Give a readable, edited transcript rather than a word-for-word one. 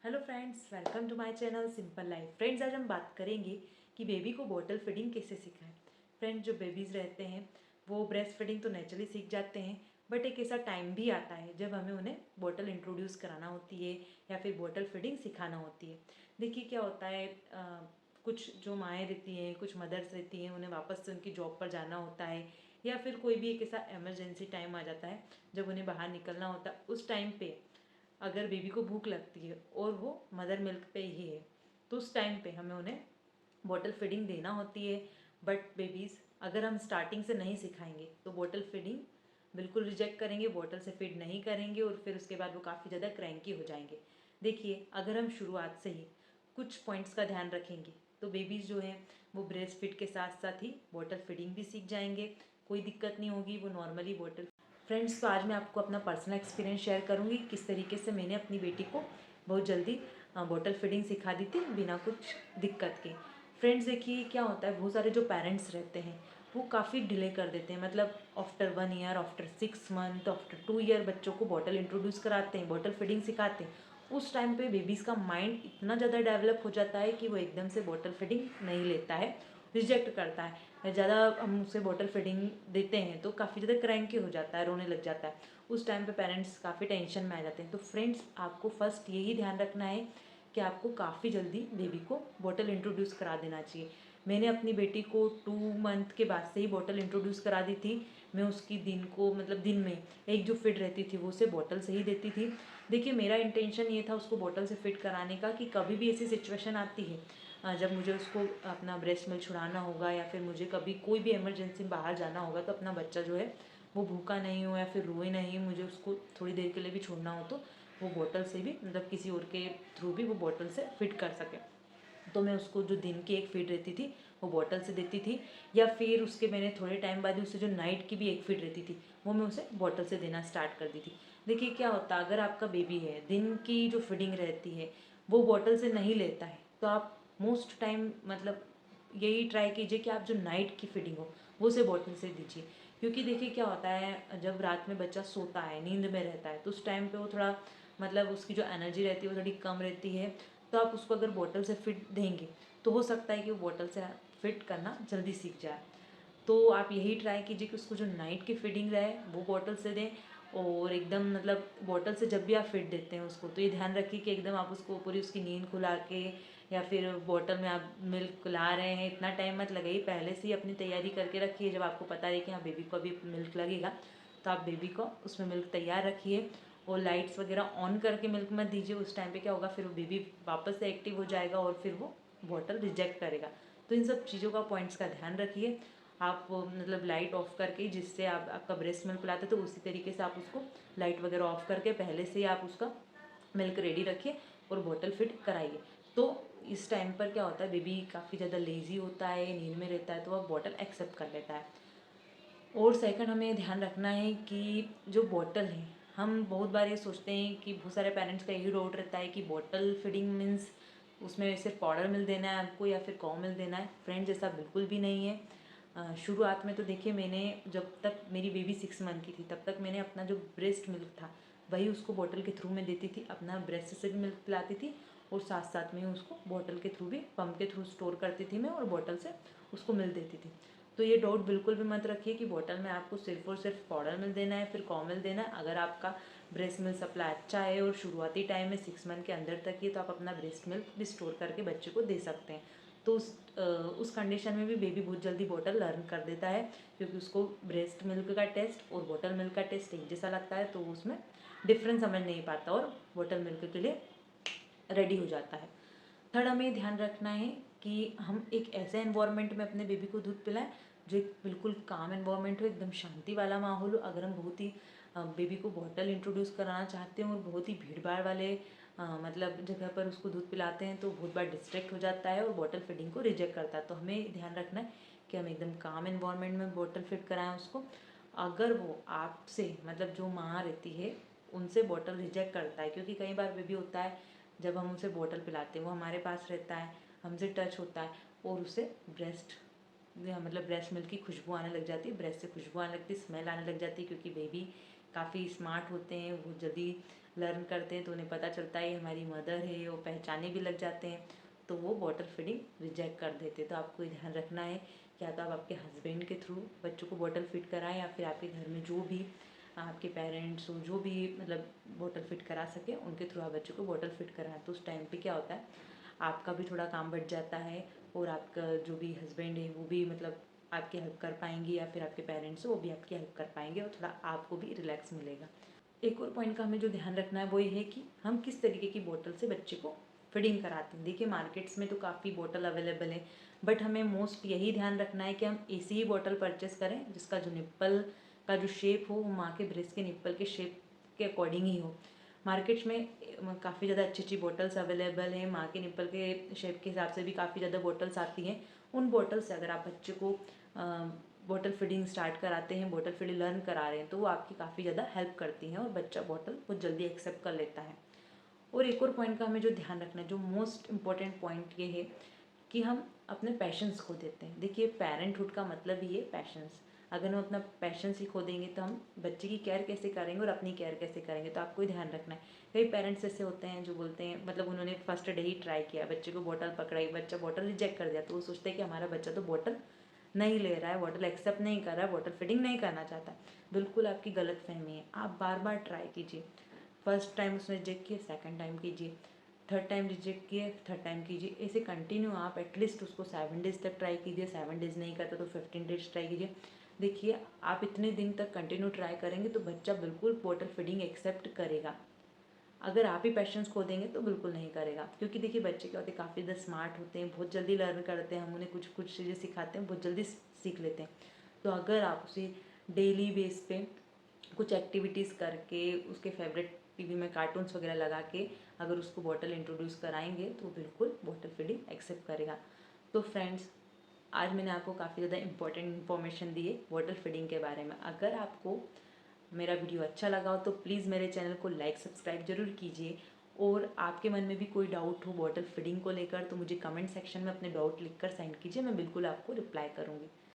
Hello friends, welcome to my channel simple life. Friends, आज हम बात करेंगे कि बेबी को बॉटल फीडिंग कैसे सिखाएं। फ्रेंड्स, जो बेबीज़ रहते हैं वो ब्रेस्ट फीडिंग तो नेचुरली सीख जाते हैं, बट एक ऐसा टाइम भी आता है जब हमें उन्हें बॉटल इंट्रोड्यूस कराना होती है या फिर बॉटल फीडिंग सिखाना होती है। देखिए क्या होता है, कुछ जो माएँ रहती हैं, कुछ मदर्स रहती हैं, उन्हें वापस से उनकी जॉब पर जाना होता है या फिर कोई भी एक ऐसा इमरजेंसी टाइम आ जाता है जब उन्हें बाहर निकलना होता है। उस टाइम पे अगर बेबी को भूख लगती है और वो मदर मिल्क पे ही है, तो उस टाइम पे हमें उन्हें बॉटल फीडिंग देना होती है। बट बेबीज़, अगर हम स्टार्टिंग से नहीं सिखाएंगे तो बॉटल फीडिंग बिल्कुल रिजेक्ट करेंगे, बॉटल से फीड नहीं करेंगे और फिर उसके बाद वो काफ़ी ज़्यादा क्रैंकी हो जाएंगे। देखिए, अगर हम शुरुआत से ही कुछ पॉइंट्स का ध्यान रखेंगे तो बेबीज़ जो हैं वो ब्रेस्ट फीड के साथ साथ ही बॉटल फीडिंग भी सीख जाएंगे। कोई दिक्कत नहीं होगी, वो नॉर्मली बॉटल। फ्रेंड्स, तो आज मैं आपको अपना पर्सनल एक्सपीरियंस शेयर करूँगी किस तरीके से मैंने अपनी बेटी को बहुत जल्दी बॉटल फीडिंग सिखा दी थी बिना कुछ दिक्कत के। फ्रेंड्स, देखिए क्या होता है, बहुत सारे जो पेरेंट्स रहते हैं वो काफ़ी डिले कर देते हैं, मतलब after 1 year, after 6 month, after 2 year बच्चों को बॉटल इंट्रोड्यूस कराते हैं, बॉटल फीडिंग सिखाते हैं। उस टाइम पे बेबीज़ का माइंड इतना ज़्यादा डेवलप हो जाता है कि वो एकदम से बॉटल फीडिंग नहीं लेता है, रिजेक्ट करता है। ज़्यादा हम उसे बॉटल फीडिंग देते हैं तो काफ़ी ज़्यादा क्रैंकी हो जाता है, रोने लग जाता है। उस टाइम पे पेरेंट्स काफ़ी टेंशन में आ जाते हैं। तो फ्रेंड्स, आपको फर्स्ट यही ध्यान रखना है कि आपको काफ़ी जल्दी बेबी को बॉटल इंट्रोड्यूस करा देना चाहिए। मैंने अपनी बेटी को 2 मंथ के बाद से ही बॉटल इंट्रोड्यूस करा दी थी। मैं उसकी दिन को, मतलब दिन में एक जो फिट रहती थी वो उसे बॉटल से ही देती थी। देखिए, मेरा इंटेंशन ये था उसको बॉटल से फिट कराने का कि कभी भी ऐसी सिचुएशन आती है जब मुझे उसको अपना ब्रेस्ट मिल्क छुड़ाना होगा या फिर मुझे कभी कोई भी इमरजेंसी में बाहर जाना होगा, तो अपना बच्चा जो है वो भूखा नहीं हो या फिर रोए नहीं, मुझे उसको थोड़ी देर के लिए भी छोड़ना हो तो वो बॉटल से भी, मतलब किसी और के थ्रू भी वो बॉटल से फिट कर सके। तो मैं उसको जो दिन की एक फीड रहती थी वो बॉटल से देती थी, या फिर उसके मैंने थोड़े टाइम बाद ही उसे जो नाइट की भी एक फीड रहती थी वो मैं उसे बॉटल से देना स्टार्ट कर दी थी। देखिए क्या होता है, अगर आपका बेबी है, दिन की जो फीडिंग रहती है वो बॉटल से नहीं लेता है, तो आप मोस्ट टाइम, मतलब यही ट्राई कीजिए कि आप जो नाइट की फीडिंग हो वो उसे बॉटल से दीजिए। क्योंकि देखिए क्या होता है, जब रात में बच्चा सोता है, नींद में रहता है, तो उस टाइम पे वो थोड़ा, मतलब उसकी जो एनर्जी रहती है वो थोड़ी कम रहती है। तो आप उसको अगर बॉटल से फिट देंगे तो हो सकता है कि वो बॉटल से फिट करना जल्दी सीख जाए। तो आप यही ट्राई कीजिए कि उसको जो नाइट की फीडिंग रहे वो बॉटल से दें। और एकदम, मतलब बॉटल से जब भी आप फीड देते हैं उसको, तो ये ध्यान रखिए कि एकदम आप उसको पूरी उसकी नींद खुला के या फिर बॉटल में आप मिल्क ला रहे हैं, इतना टाइम मत लगाइए। पहले से ही अपनी तैयारी करके रखिए। जब आपको पता है कि हाँ, बेबी को अभी मिल्क लगेगा, तो आप बेबी को उसमें मिल्क तैयार रखिए। और लाइट्स वगैरह ऑन करके मिल्क मत दीजिए। उस टाइम पे क्या होगा, फिर वो बेबी वापस से एक्टिव हो जाएगा और फिर वो बॉटल रिजेक्ट करेगा। तो इन सब चीज़ों का, पॉइंट्स का ध्यान रखिए। आप मतलब लाइट ऑफ करके, जिससे आप आपका ब्रेस्ट मिल्क पिलाते तो उसी तरीके से आप उसको लाइट वगैरह ऑफ करके पहले से ही आप उसका मिल्क रेडी रखिए और बॉटल फिट कराइए। तो इस टाइम पर क्या होता है, बेबी काफ़ी ज़्यादा लेज़ी होता है, नींद में रहता है, तो वह बॉटल एक्सेप्ट कर लेता है। और सेकंड, हमें ध्यान रखना है कि जो बॉटल है, हम बहुत बार ये सोचते हैं कि बहुत सारे पेरेंट्स का यही डाउट रहता है कि बॉटल फीडिंग मीन्स उसमें सिर्फ पाउडर मिल देना है आपको या फिर कॉ मिल देना है। फ्रेंड्स, ऐसा बिल्कुल भी नहीं है। शुरुआत में तो देखिए, मैंने जब तक मेरी बेबी 6 मंथ की थी तब तक मैंने अपना जो ब्रेस्ट मिल्क था वही उसको बॉटल के थ्रू में देती थी। अपना ब्रेस्ट से भी मिल्क पिलाती थी और साथ साथ में उसको बॉटल के थ्रू भी, पम्प के थ्रू स्टोर करती थी मैं और बॉटल से उसको मिल देती थी। तो ये डाउट बिल्कुल भी मत रखिए कि बॉटल में आपको सिर्फ और सिर्फ पाउडर मिल देना है, फिर कॉ मिल देना है। अगर आपका ब्रेस्ट मिल्क सप्लाई अच्छा है और शुरुआती टाइम में 6 मंथ के अंदर तक ही, तो आप अपना ब्रेस्ट मिल्क भी स्टोर करके बच्चे को दे सकते हैं। तो उस कंडीशन में भी बेबी बहुत जल्दी बॉटल लर्न कर देता है, क्योंकि उसको ब्रेस्ट मिल्क का टेस्ट और बॉटल मिल्क का टेस्ट एक जैसा लगता है, तो उसमें डिफरेंस समझ नहीं पाता और बॉटल मिल्क के लिए रेडी हो जाता है। थर्ड, हमें ध्यान रखना है कि हम एक ऐसे एनवायरनमेंट में अपने बेबी को दूध पिलाएं जो एक बिल्कुल काम एनवायरनमेंट हो, एकदम शांति वाला माहौल हो। अगर हम बहुत ही बेबी को बॉटल इंट्रोड्यूस कराना चाहते हैं और बहुत ही भीड़ भाड़ वाले मतलब जगह पर उसको दूध पिलाते हैं, तो बहुत बार डिस्ट्रैक्ट हो जाता है और बॉटल फीडिंग को रिजेक्ट करता है। तो हमें ध्यान रखना है कि हम एकदम काम एनवायरनमेंट में बॉटल फिट कराएं उसको। अगर वो आपसे, मतलब जो माँ रहती है उनसे बॉटल रिजेक्ट करता है, क्योंकि कई बार बेबी होता है जब हम उसे बॉटल पिलाते हैं वो हमारे पास रहता है, हमसे टच होता है और उसे ब्रेस्ट, मतलब ब्रेस्ट मिल्क की खुशबू आने लग जाती है, ब्रेस्ट से खुशबू आने लगती है, स्मेल आने लग जाती है। क्योंकि बेबी काफ़ी स्मार्ट होते हैं, वो जल्दी लर्न करते हैं तो उन्हें पता चलता है ये हमारी मदर है, वो पहचाने भी लग जाते हैं, तो वो बॉटल फीडिंग रिजेक्ट कर देते हैं। तो आपको ध्यान रखना है, या तो आप आपके हस्बैंड के थ्रू बच्चों को बॉटल फीड कराएं, या फिर आपके घर में जो भी आपके पेरेंट्स हो, जो भी मतलब बॉटल फीड करा सके, उनके थ्रू आप बच्चों को बॉटल फीड कराएं। तो उस टाइम पे क्या होता है, आपका भी थोड़ा काम बढ़ जाता है, और आपका जो भी हस्बैंड है वो भी मतलब आपकी हेल्प कर पाएंगे, या फिर आपके पेरेंट्स हो वो भी आपकी हेल्प कर पाएंगे, और थोड़ा आपको भी रिलैक्स मिलेगा। एक और पॉइंट का हमें जो ध्यान रखना है वो ये है कि हम किस तरीके की बोतल से बच्चे को फीडिंग कराते हैं। देखिए मार्केट्स में तो काफ़ी बोतल अवेलेबल है, बट हमें मोस्ट यही ध्यान रखना है कि हम ऐसी ही बोतल परचेस करें जिसका जो निप्पल का जो शेप हो वो माँ के ब्रेस्ट के निप्पल के शेप के अकॉर्डिंग ही हो। मार्केट्स में काफ़ी ज़्यादा अच्छी अच्छी बोटल्स अवेलेबल हैं, माँ के निप्पल के शेप के हिसाब से भी काफ़ी ज़्यादा बोटल्स आती हैं। उन बोटल से अगर आप बच्चे को बॉटल फीडिंग स्टार्ट कराते हैं, बॉटल फीडिंग लर्न करा रहे हैं, तो वो आपकी काफ़ी ज़्यादा हेल्प करती हैं, और बच्चा बॉटल बहुत जल्दी एक्सेप्ट कर लेता है। और एक और पॉइंट का हमें जो ध्यान रखना है, जो मोस्ट इम्पॉर्टेंट पॉइंट ये है कि हम अपने पैशंस खो देते हैं। देखिए पेरेंटहुड का मतलब ही है पैशंस। अगर हम अपना पैशंस ही खो देंगे तो हम बच्चे की केयर कैसे करेंगे और अपनी केयर कैसे करेंगे। तो आपको ही ध्यान रखना है। कई पेरेंट्स ऐसे होते हैं जो बोलते हैं, मतलब उन्होंने फर्स्ट डे ही ट्राई किया, बच्चे को बॉटल पकड़ाई, बच्चा बॉटल रिजेक्ट कर दिया, तो वो सोचते हैं कि हमारा बच्चा तो बॉटल नहीं ले रहा है, बॉटल एक्सेप्ट नहीं कर रहा है, बॉटल फीडिंग नहीं करना चाहता। बिल्कुल आपकी गलत फहमी है। आप बार बार ट्राई कीजिए। फर्स्ट टाइम उसने रिजेक्ट किया, सेकंड टाइम कीजिए, थर्ड टाइम रिजेक्ट किए, थर्ड टाइम कीजिए, ऐसे कंटिन्यू आप एटलीस्ट उसको 7 डेज़ तक ट्राई कीजिए। 7 डेज़ नहीं करता तो 15 डेज़ ट्राई कीजिए। देखिए आप इतने दिन तक कंटिन्यू ट्राई करेंगे तो बच्चा बिल्कुल बॉटल फीडिंग एक्सेप्ट करेगा। अगर आप ही पैशंस खो देंगे तो बिल्कुल नहीं करेगा। क्योंकि देखिए बच्चे क्या होते हैं, काफ़ी ज़्यादा स्मार्ट होते हैं, बहुत जल्दी लर्न करते हैं, हम उन्हें कुछ कुछ चीज़ें सिखाते हैं, बहुत जल्दी सीख लेते हैं। तो अगर आप उसे डेली बेस पे कुछ एक्टिविटीज़ करके, उसके फेवरेट टीवी में कार्टून्स वगैरह लगा के अगर उसको बॉटल इंट्रोड्यूस कराएंगे तो बिल्कुल बॉटल फीडिंग एक्सेप्ट करेगा। तो फ्रेंड्स, आज मैंने आपको काफ़ी ज़्यादा इंपॉर्टेंट इन्फॉर्मेशन दी है बॉटल फीडिंग के बारे में। अगर आपको मेरा वीडियो अच्छा लगा हो तो प्लीज़ मेरे चैनल को लाइक सब्सक्राइब जरूर कीजिए, और आपके मन में भी कोई डाउट हो बॉटल फीडिंग को लेकर तो मुझे कमेंट सेक्शन में अपने डाउट लिखकर सेंड कीजिए, मैं बिल्कुल आपको रिप्लाई करूँगी।